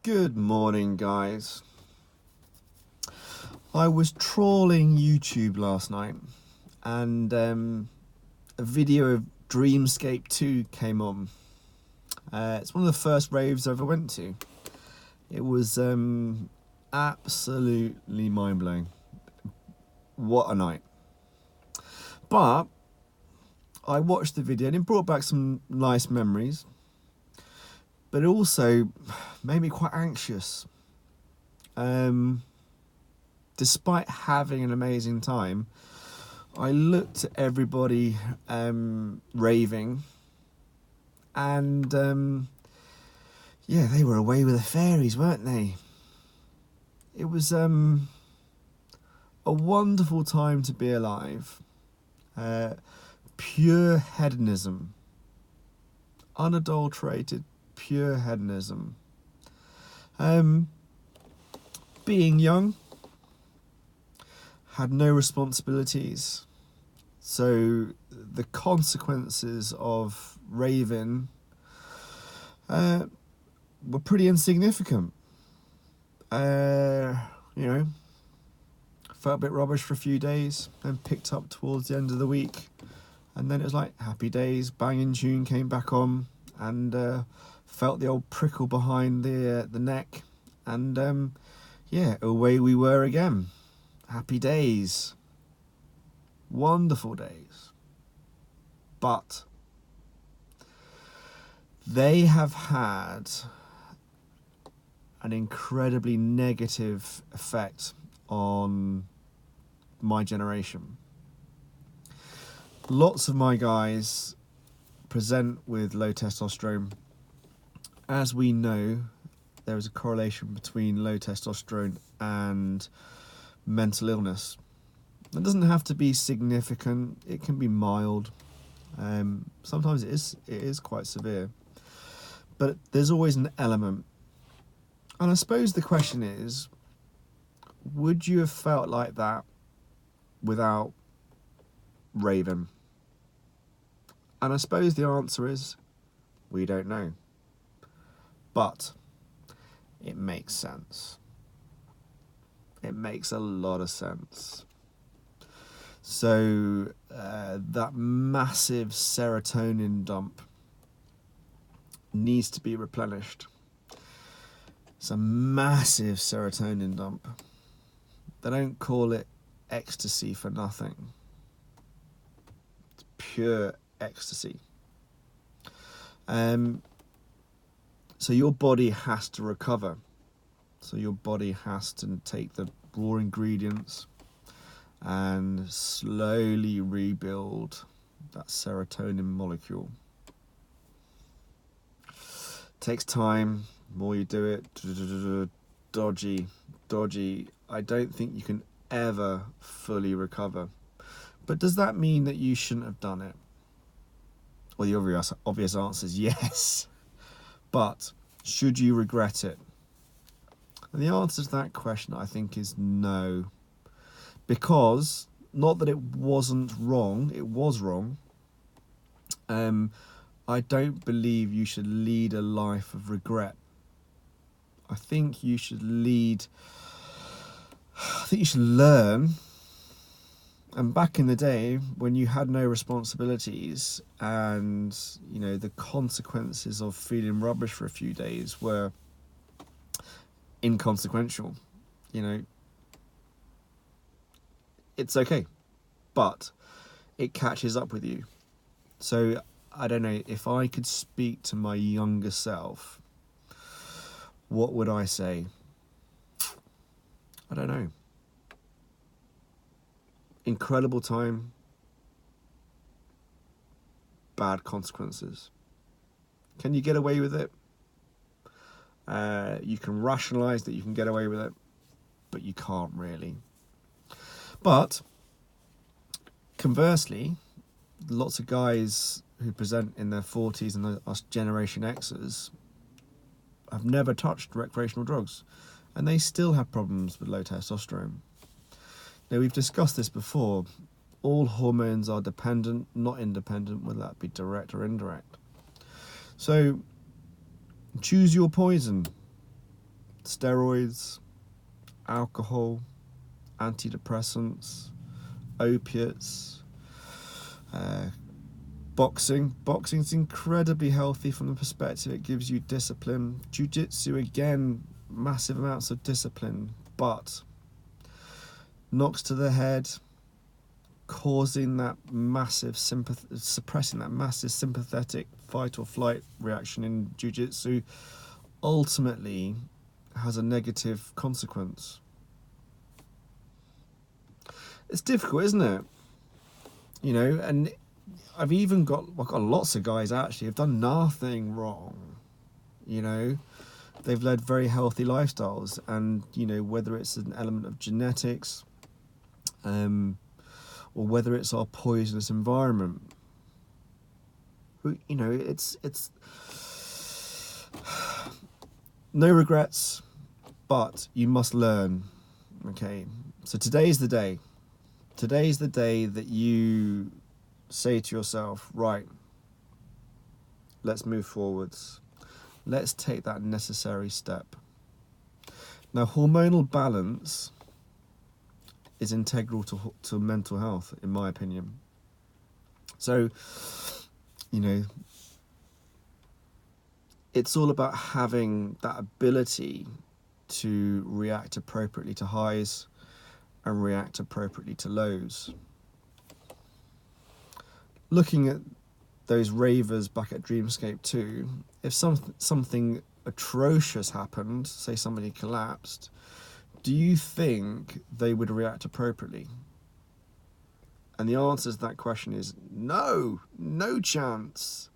Good morning, guys. I was trawling YouTube last night and a video of Dreamscape 2 came on. It's one of the first raves I ever went to. It was absolutely mind-blowing. What a night. But I watched the video and it brought back some nice memories, but it also made me quite anxious. Despite having an amazing time, I looked at everybody raving, and yeah, they were away with the fairies, weren't they? It was a wonderful time to be alive. Pure hedonism, unadulterated, pure hedonism. Being young, had no responsibilities, so the consequences of raving were pretty insignificant. Felt a bit rubbish for a few days, then picked up towards the end of the week, and then it was like happy days. Banging tune came back on, and felt the old prickle behind the neck, and yeah, away we were again. Happy days, wonderful days. But they have had an incredibly negative effect on my generation. Lots of my guys present with low testosterone. As we know, there is a correlation between low testosterone and mental illness. It doesn't have to be significant. It can be mild. Sometimes it is quite severe. But there's always an element. And I suppose the question is, would you have felt like that without raving? And I suppose the answer is, we don't know. But it makes sense. It makes a lot of sense. So that massive serotonin dump needs to be replenished. It's a massive serotonin dump. They don't call it ecstasy for nothing. It's pure ecstasy. So your body has to recover. So your body has to take the raw ingredients and slowly rebuild that serotonin molecule. Takes time. The more you do it, dodgy. I don't think you can ever fully recover. But does that mean that you shouldn't have done it? Well, the obvious answer is yes. But should you regret it? And the answer to that question, I think, is no. Because, not that it wasn't wrong, it was wrong. I don't believe you should lead a life of regret. I think you should learn. And back in the day, when you had no responsibilities and, the consequences of feeling rubbish for a few days were inconsequential, it's okay, but it catches up with you. So I don't know, if I could speak to my younger self, what would I say? I don't know. Incredible time, bad consequences. Can you get away with it? You can rationalize that you can get away with it, but you can't really. But conversely, lots of guys who present in their 40s and us Generation Xers have never touched recreational drugs, and they still have problems with low testosterone. Now, we've discussed this before. All hormones are dependent, not independent, whether that be direct or indirect. So choose your poison. steroids, alcohol, antidepressants, opiates, boxing. Boxing's incredibly healthy from the perspective it gives you discipline. Jiu-jitsu, again, massive amounts of discipline, but knocks to the head, causing that massive suppressing that massive sympathetic fight or flight reaction in jiu-jitsu, ultimately has a negative consequence. It's difficult, isn't it? You know, and I've got lots of guys actually have done nothing wrong. You know, they've led very healthy lifestyles, and you know, whether it's an element of genetics, or whether it's our poisonous environment. You know, it's no regrets, but you must learn. Okay, so today's the day. Today's the day that you say to yourself, right, let's move forwards. Let's take that necessary step. Now, hormonal balance is integral to mental health, in my opinion. So, you know, it's all about having that ability to react appropriately to highs and react appropriately to lows. Looking at those ravers back at Dreamscape 2, if something atrocious happened, say somebody collapsed, do you think they would react appropriately? And the answer to that question is no chance.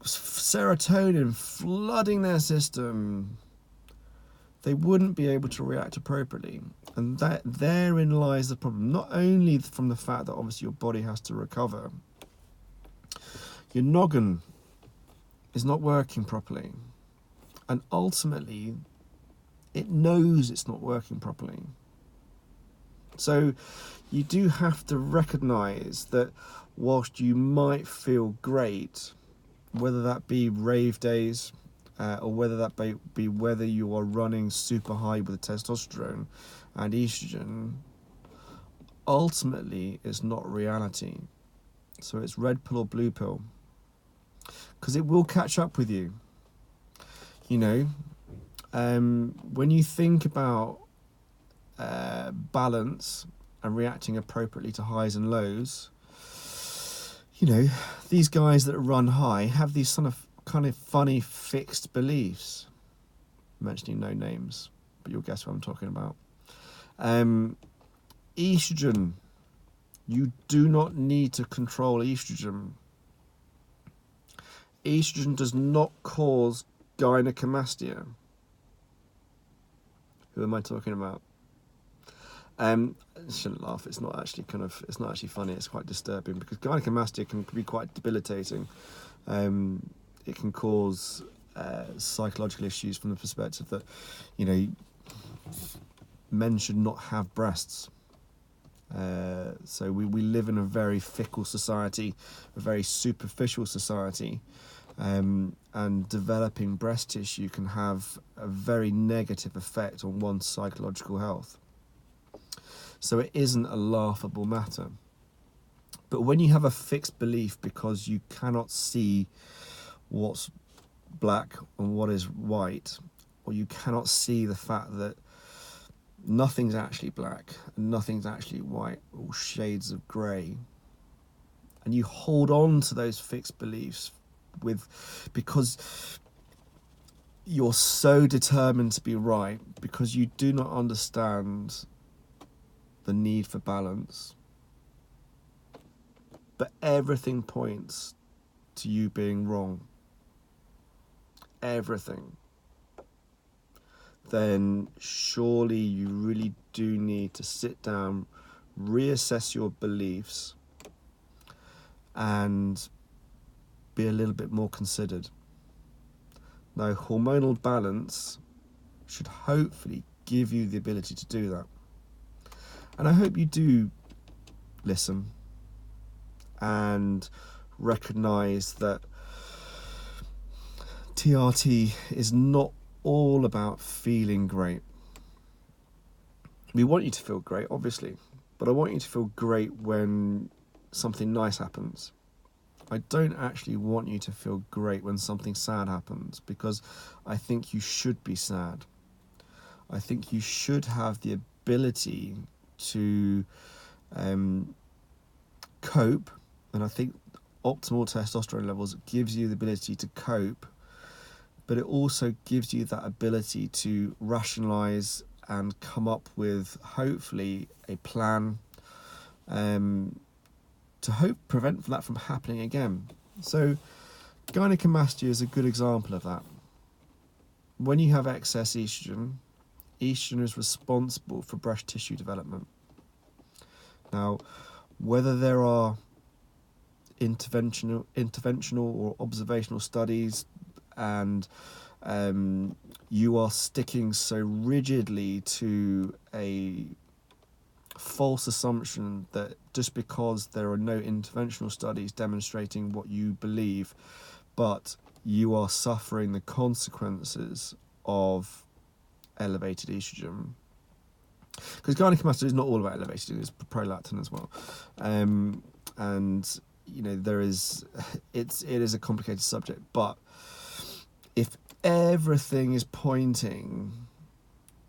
Serotonin flooding their system. They wouldn't be able to react appropriately. And therein lies the problem. Not only from the fact that obviously your body has to recover, your noggin is not working properly. And ultimately, it knows it's not working properly. So you do have to recognise that whilst you might feel great, whether that be rave days, or whether that be whether you are running super high with testosterone and estrogen, ultimately it's not reality. So it's red pill or blue pill, because it will catch up with you. You know, when you think about balance and reacting appropriately to highs and lows, you know, these guys that run high have these kind of funny fixed beliefs. I'm mentioning no names, but you'll guess what I'm talking about. Estrogen. You do not need to control estrogen. Estrogen does not cause gynecomastia. Who am I talking about? I shouldn't laugh. It's not actually funny. It's quite disturbing, because gynecomastia can be quite debilitating. It can cause psychological issues from the perspective that, you know, men should not have breasts. So we live in a very fickle society, a very superficial society, and developing breast tissue can have a very negative effect on one's psychological health. So it isn't a laughable matter. But when you have a fixed belief because you cannot see what's black and what is white, or you cannot see the fact that nothing's actually black and nothing's actually white, all shades of grey, and you hold on to those fixed beliefs because you're so determined to be right, because you do not understand the need for balance, but everything points to you being wrong, everything, then surely you really do need to sit down, reassess your beliefs, and be a little bit more considered. Now, hormonal balance should hopefully give you the ability to do that. And I hope you do listen and recognise that TRT is not all about feeling great. We want you to feel great, obviously, but I want you to feel great when something nice happens. I don't actually want you to feel great when something sad happens, because I think you should be sad. I think you should have the ability to cope, and I think optimal testosterone levels gives you the ability to cope, but it also gives you that ability to rationalize and come up with, hopefully, a plan to hope prevent that from happening again. So gynecomastia is a good example of that. When you have excess estrogen, estrogen is responsible for breast tissue development. Now, whether there are interventional or observational studies, and you are sticking so rigidly to a false assumption that just because there are no interventional studies demonstrating what you believe, but you are suffering the consequences of elevated estrogen. Because gynecomastia is not all about elevated, it's prolactin as well. And there is, it is a complicated subject, but if everything is pointing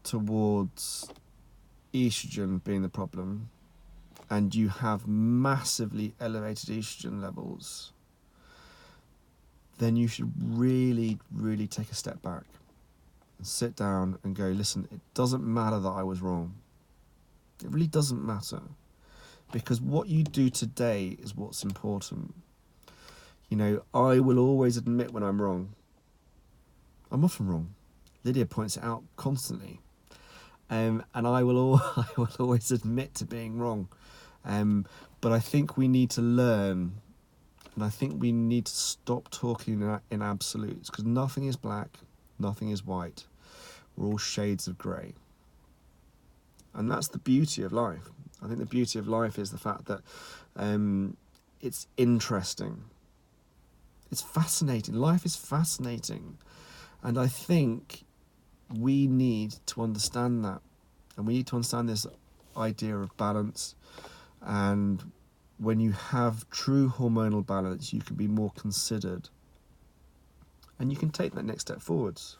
towards estrogen being the problem, and you have massively elevated estrogen levels, then you should really, really take a step back and sit down and go, listen, it doesn't matter that I was wrong. It really doesn't matter, because what you do today is what's important. I will always admit when I'm wrong. I'm often wrong. Lydia points it out constantly. And I will always admit to being wrong. But I think we need to learn, and I think we need to stop talking in absolutes, because nothing is black, nothing is white. We're all shades of grey. And that's the beauty of life. I think the beauty of life is the fact that it's interesting. It's fascinating. Life is fascinating. And I think we need to understand that. And we need to understand this idea of balance. And when you have true hormonal balance, you can be more considered. And you can take that next step forwards.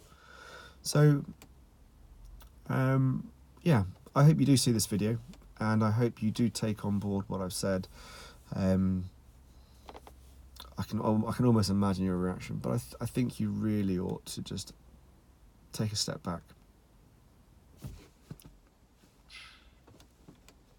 So, yeah, I hope you do see this video. And I hope you do take on board what I've said. I can almost imagine your reaction, but I think you really ought to just take a step back